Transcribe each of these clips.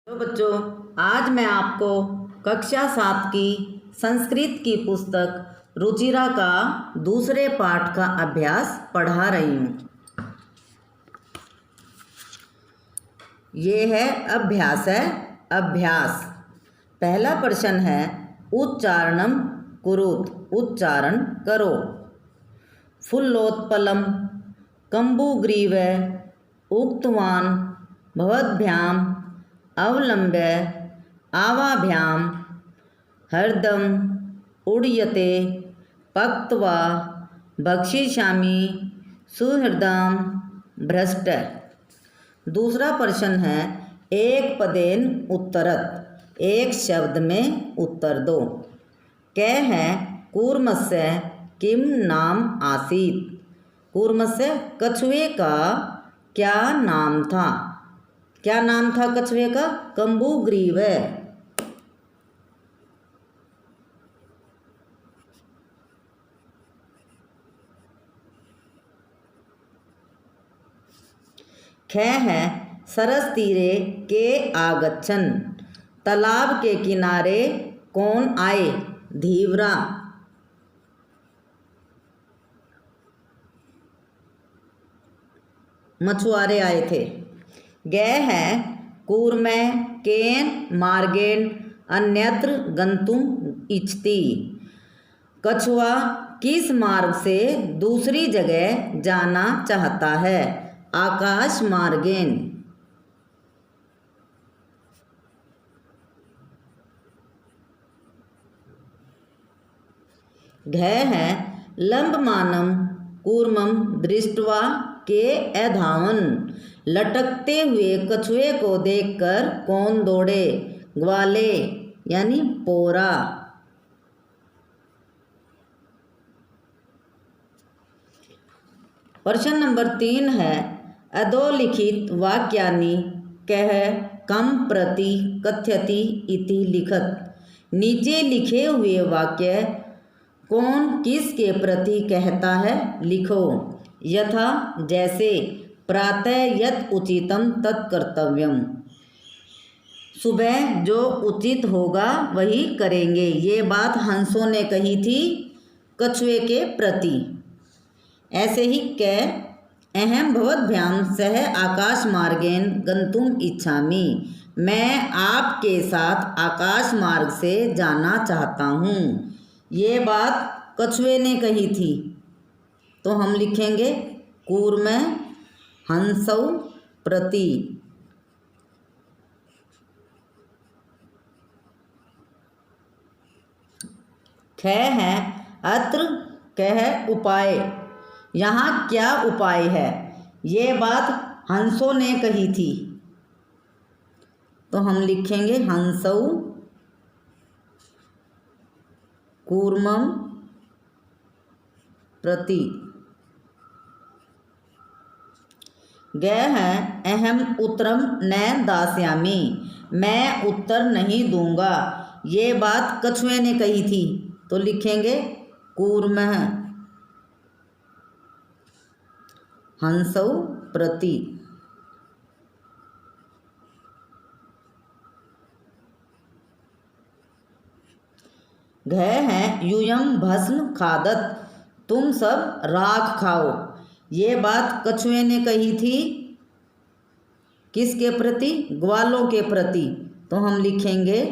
तो बच्चों, आज मैं आपको कक्षा 7 की संस्कृत की पुस्तक रुचिरा का दूसरे पाठ का अभ्यास पढ़ा रही हूँ। ये है अभ्यास। पहला प्रश्न है उच्चारणम कुरुत, उच्चारण करो। फुल्लोत्पलम कम्बुग्रीव उक्तवान भवद्भ्याम अवलंब्य आवाभ्याम हरदम उड्यते पक्त्वा भक्षिष्यामि सुहृदं भ्रष्ट। दूसरा प्रश्न है एक पदेन उत्तरत, एक शब्द में उत्तर दो। कै है कूर्मस्य किम नाम आसीत। कूर्मस्य कछुए का क्या नाम था? क्या नाम था कछुए का? कम्बुग्रीव। ख है सरस तीरे के आगच्छन। तालाब के किनारे कौन आए? धीवरा। मछुआरे आए थे। ग है कूर्म केन मार्गेण अन्यत्र गंतुम इच्छति। कछुआ किस मार्ग से दूसरी जगह जाना चाहता है? आकाश मार्गेण। घ है लंबमानम कूर्मम दृष्ट्वा के अधावन। लटकते हुए कछुए को देखकर कौन दौड़े? ग्वाले यानी पोरा। प्रश्न नंबर 3 है अधोलिखित वाक्यानि कह कम प्रति कथ्यति इति लिखत। नीचे लिखे हुए वाक्य कौन किसके प्रति कहता है? लिखो। यथा जैसे, प्रातः यत् उचितम तत्कर्तव्यम। सुबह जो उचित होगा वही करेंगे। ये बात हंसों ने कही थी कछुए के प्रति। ऐसे ही कै अहम भवद्भ्याम सह आकाश मार्गेण गंतुम इच्छामि। मैं आपके साथ आकाश मार्ग से जाना चाहता हूँ। ये बात कछुए ने कही थी, तो हम लिखेंगे कूर्म हंसौ प्रति। ख है अत्र कह उपाय। यहाँ क्या उपाय है? ये बात हंसों ने कही थी, तो हम लिखेंगे हंसौ कूर्मम प्रति। ग है अहम उत्तरम न दास्यामि। मैं उत्तर नहीं दूंगा। ये बात कछुए ने कही थी, तो लिखेंगे कूर्म हंसौ प्रति। घ है यूयम भस्म खादत। तुम सब राख खाओ। ये बात कछुए ने कही थी किसके प्रति? ग्वालों के प्रति, तो हम लिखेंगे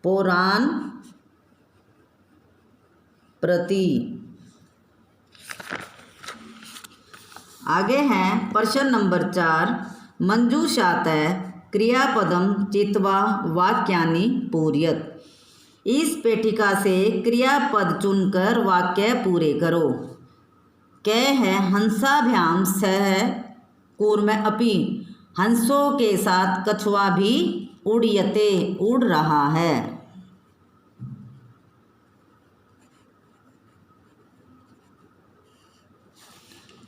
पोरान प्रति। आगे हैं प्रश्न नंबर 4 मंजूषातः क्रियापदम चित्वा वाक्यानि पूरयत। इस पेटिका से क्रियापद चुनकर वाक्य पूरे करो। कै है हंसाभ्याम सह कूर्म अपि। हंसों के साथ कछुआ भी उड्यते, उड़ रहा है।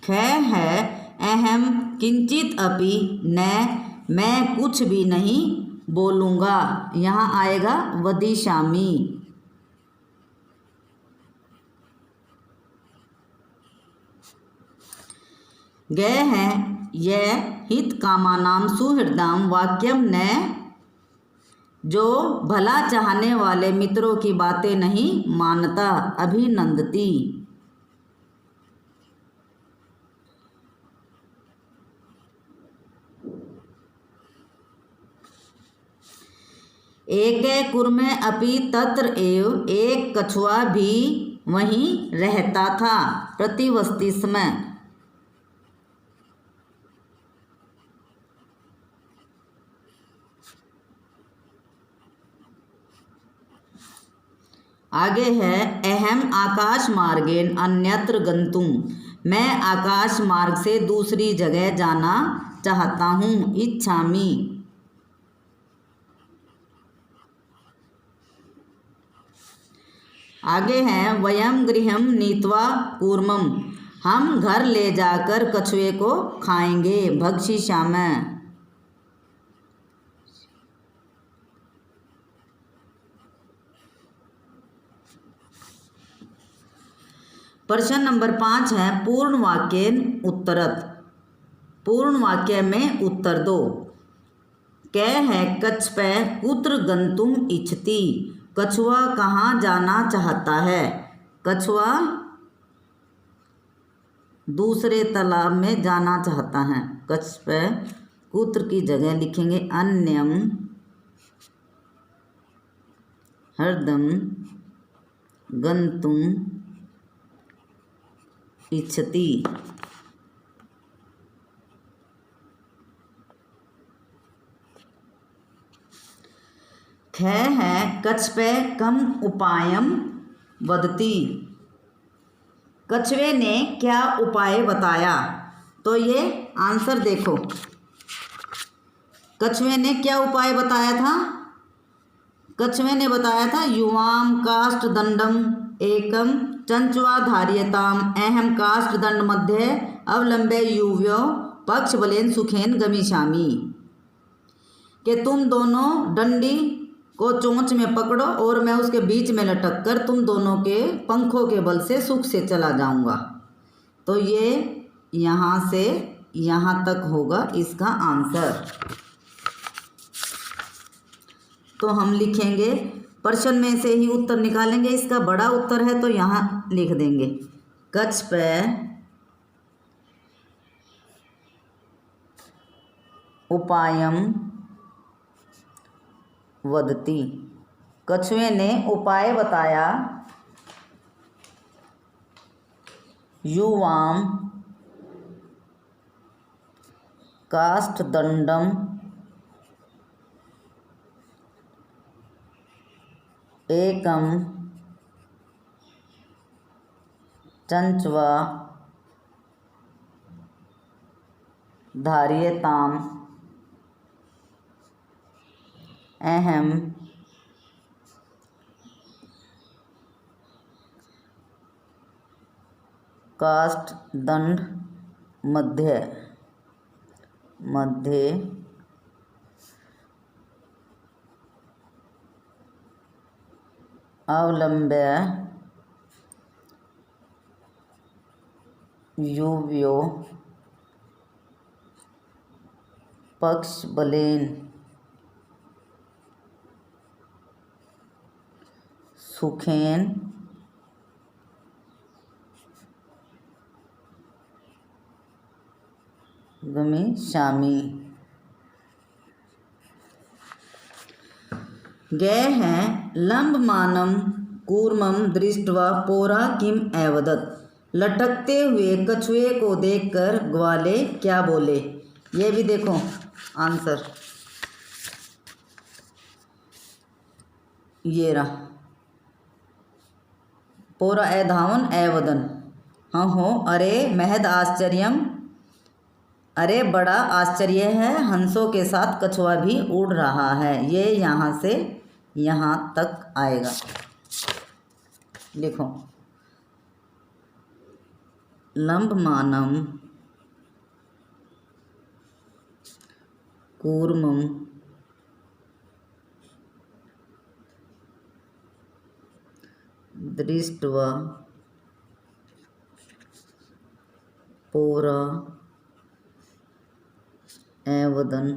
ख है अहम किंचित अपि न। मैं कुछ भी नहीं बोलूँगा। यहाँ आएगा वदिष्यामि। ग है यह हित कामानां सुहृदाम वाक्यम न, जो भला चाहने वाले मित्रों की बातें नहीं मानता, अभिनंदती। एक कुर्मे अपि तत्र एव, एक कछुआ भी वहीं रहता था प्रतिवस्ती समय। आगे है अहम आकाश मार्गेण अन्यत्र गंतुम, मैं आकाश मार्ग से दूसरी जगह जाना चाहता हूँ, इच्छामि। आगे हैं वयम गृहम नीत्वा कूर्मम, हम घर ले जाकर कछुए को खाएंगे, भक्षिष्यामि। प्रश्न नंबर 5 है पूर्ण वाक्येन उत्तरत, पूर्ण वाक्य में उत्तर दो। कै है कच्छपै कुत्र गंतुम इच्छति, कछुआ कहाँ जाना चाहता है। कछुआ दूसरे तालाब में जाना चाहता है। कच्छपै कुत्र की जगह लिखेंगे अन्यम हरदम गंतुम इच्छति। ख है कच्छपै कम उपायम वदति, कछुए ने क्या उपाय बताया। तो ये आंसर देखो, कछुए ने क्या उपाय बताया था। कछुए ने बताया था युवाम काष्ठ दंडम एकम चंचवा धार्यताम अहम काष्ठ दंड मध्य अवलंबे युव्यो पक्ष बलेन सुखेन गमिष्यामि, कि तुम दोनों डंडी को चोंच में पकड़ो और मैं उसके बीच में लटक कर तुम दोनों के पंखों के बल से सुख से चला जाऊंगा। तो ये यहाँ से यहाँ तक होगा इसका आंसर। तो हम लिखेंगे प्रश्न में से ही उत्तर निकालेंगे, इसका बड़ा उत्तर है तो यहाँ लिख देंगे कच्छपै उपायम वदति, कछुए ने उपाय बताया युवाम काष्ठदंडम एकम चंचवा धार्यताम अहम काष्ठदंड मध्य अवलंब्य युव्यो पक्ष बलेन सुखेन गमिष्यामि। गए हैं लंबमानम कूर्मम दृष्ट्वा पोरा किम एवदत, लटकते हुए कछुए को देखकर ग्वाले क्या बोले। ये भी देखो आंसर, ये रहा पोरा एधावन एवदन, हाँ हो अरे महद आश्चर्यम, अरे बड़ा आश्चर्य है, हंसों के साथ कछुआ भी उड़ रहा है। ये यहाँ से यहाँ तक आएगा। लिखो लंबमानम कूर्मम दृष्ट्वा पोरा एवदन।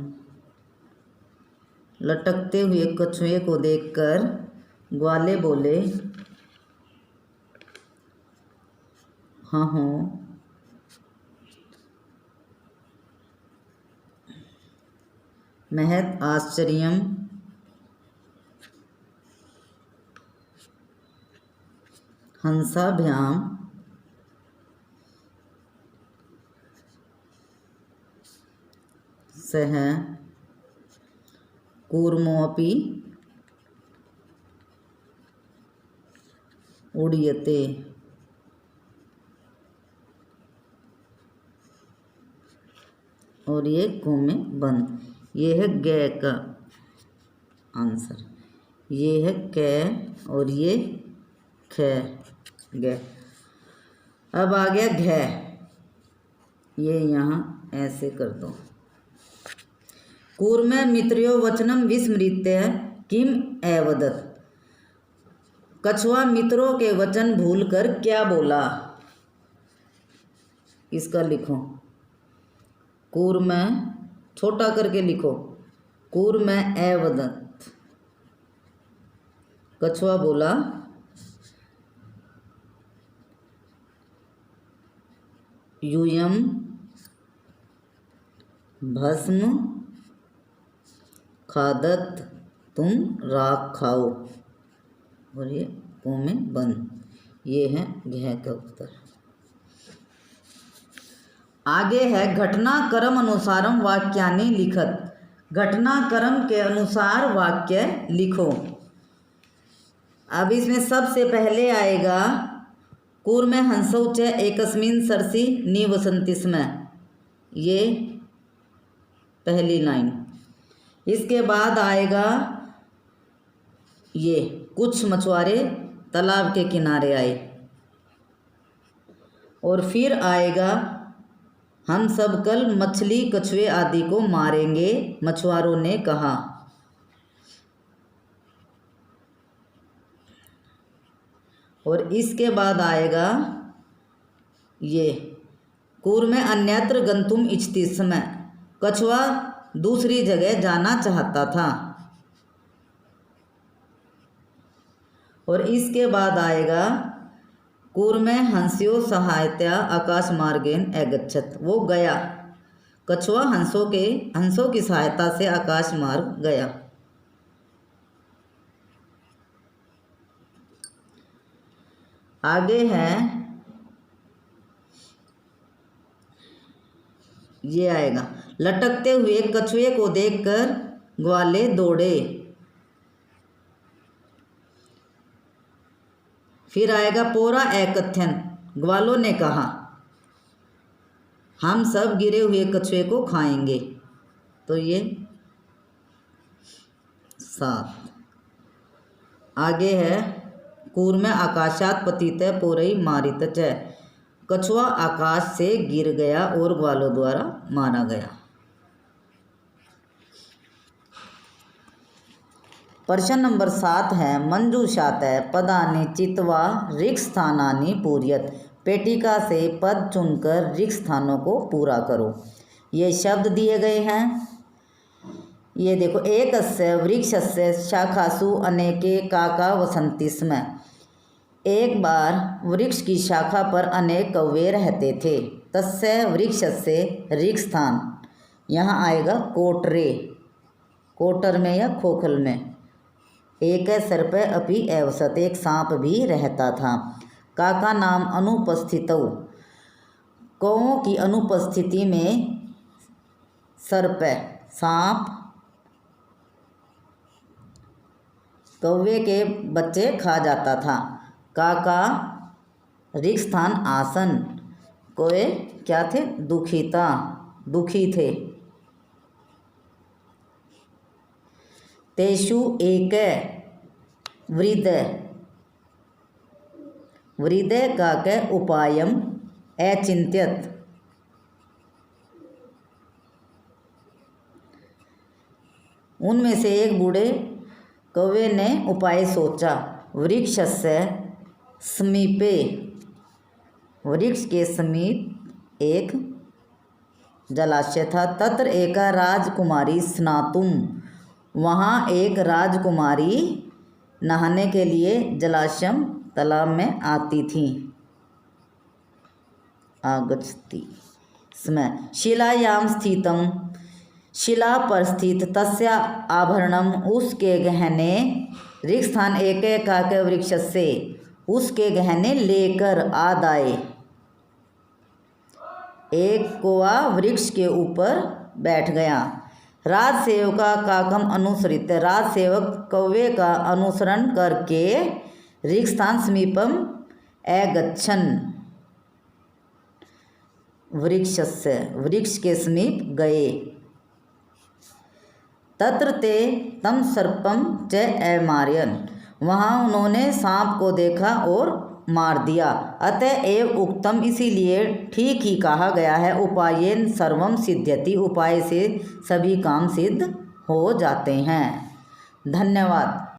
लटकते हुए कछुए को देखकर ग्वाले बोले, हाँ हो। महत आश्चर्यम हंसाभ्याम सह कूर्मोऽपि उड्यते। और ये को में बंद। ये है ग का आंसर, ये है क और ये ख ग। अब आ गया घ, ये यहाँ ऐसे कर दो। कूर्म मित्र्यो वचनम विस्मृत्य किम एवदत। कछुआ मित्रों के वचन भूलकर क्या बोला। इसका लिखो, कूर्म छोटा करके लिखो, कूर्म एवदत। कछुआ बोला, यूयम भस्म खादत, तुम राख खाओ। और ये को में बंद। ये है घ का उत्तर। आगे है घटना क्रम अनुसारम वाक्यानि लिखत। घटना क्रम के अनुसार वाक्य लिखो। अब इसमें सबसे पहले आएगा कूर्म हंसौ च एकस्मिन् सरसि निवसन्ति स्म। ये पहली लाइन। इसके बाद आएगा ये कुछ मछुआरे तालाब के किनारे आए। और फिर आएगा हम सब कल मछली कछुए आदि को मारेंगे, मछुआरों ने कहा। और इसके बाद आएगा ये कूर्म अन्यत्र गंतुम इच्छति स्म। कछुआ दूसरी जगह जाना चाहता था। और इसके बाद आएगा कूर्म हंस्यो सहायतया आकाश मार्गेन अगच्छत। वो गया, कछुआ हंसों की सहायता से आकाश मार्ग गया। आगे है ये आएगा लटकते हुए कछुए को देखकर ग्वाले दौड़े। फिर आएगा पोरा एकथ्यन, ग्वालों ने कहा हम सब गिरे हुए कछुए को खाएंगे। तो ये 7। आगे है कूर्म आकाशात पतित पोरई मारित च। कछुआ आकाश से गिर गया और ग्वालों द्वारा मारा गया। प्रश्न नंबर 7 है मंजूषात पदानि चित्वा रिक्त स्थानानि पूर्यत। पेटिका से पद चुनकर रिक्त स्थानों को पूरा करो। ये शब्द दिए गए हैं। ये देखो, एकस्य वृक्षस्य शाखासु अनेके काका वसन्ति स्म। एक बार वृक्ष की शाखा पर अनेक कौवे रहते थे। तस्य वृक्षस्य रिक्त स्थान, यहाँ आएगा कोटरे, कोटर में या खोखल में। एक सर्प अपि एवसत, एक सांप भी रहता था। काका नाम अनुपस्थितौ, कौओं की अनुपस्थिति में सर्प सांप कौवे के बच्चे खा जाता था। काका रिक्त स्थान आसन, कौवे क्या थे, दुखी थे। तेषु एक वृदय का के उपायम अचिंत्यत। उनमें से एक बूढ़े कौवे ने उपाय सोचा। वृक्षस्य समीपे, वृक्ष के समीप एक जलाशय था। तत्र एका राजकुमारी स्नातुम, वहाँ एक राजकुमारी नहाने के लिए जलाशयम तालाब में आती थी। आगच्छति समय शिलायाम स्थितम, शिला पर स्थित तस्या आभरणम, उसके गहने ऋक्षस्थान एकैकाके वृक्ष से, उसके गहने लेकर आदाए। एक कौवा वृक्ष के ऊपर बैठ गया। राजसेवका काकम अनुसरित, राजसेवक कौवे का अनुसरण करके ऋक्षस्थान समीपम अगच्छन्, वृक्षस्य, वृक्ष के समीप गए। तत्र ते तम सर्पम च अमारयन्, वहाँ उन्होंने सांप को देखा और मार दिया। अतः एव उक्तम, इसीलिए ठीक ही कहा गया है, उपायेन सर्वम सिद्ध्यति, उपाय से सभी काम सिद्ध हो जाते हैं। धन्यवाद।